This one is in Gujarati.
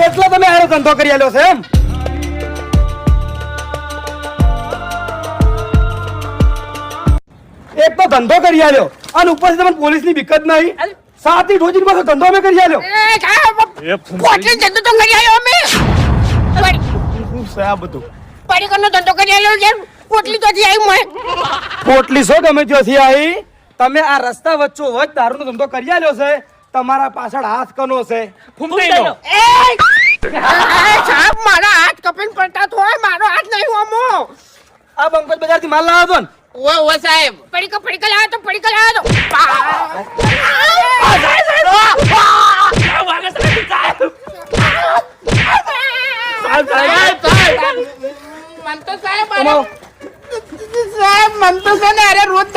એટલે તમે આનો ધંધો કરી આલ્યો છે એમ? એક તો ધંધો કરી આલ્યો અને ઉપરથી તમને પોલીસની બીક જ નહીં. સાતી ઢોજીને પાછો ધંધો અમે કરી આલ્યો. પોટલી ધંધો તો કરી આવ્યો અમે. શું છે આ બધું? પડીકરનો ધંધો કરી આવ્યો છે. પોટલી તો આવી મોય. પોટલી છો ગમે ત્યાંથી આવી. તમે આ રસ્તા વચ્ચો વચ્ચ દારૂનો ધંધો કરી આલ્યો છે. તમારા પાછળ હાથ કનો છે? ફૂમતાઈનો. સાહેબ મારા હાથ કપીને પડતા તો હોય મારો હાથ નહીં હોમો. આ બંકજ બજારથી માલ લાવ્યો હતો ને? ઓ સાહેબ પડીકા લાવો તો પડીકા લાવો તો મન તો સાહેબ મન તો છે ને અરે રોજ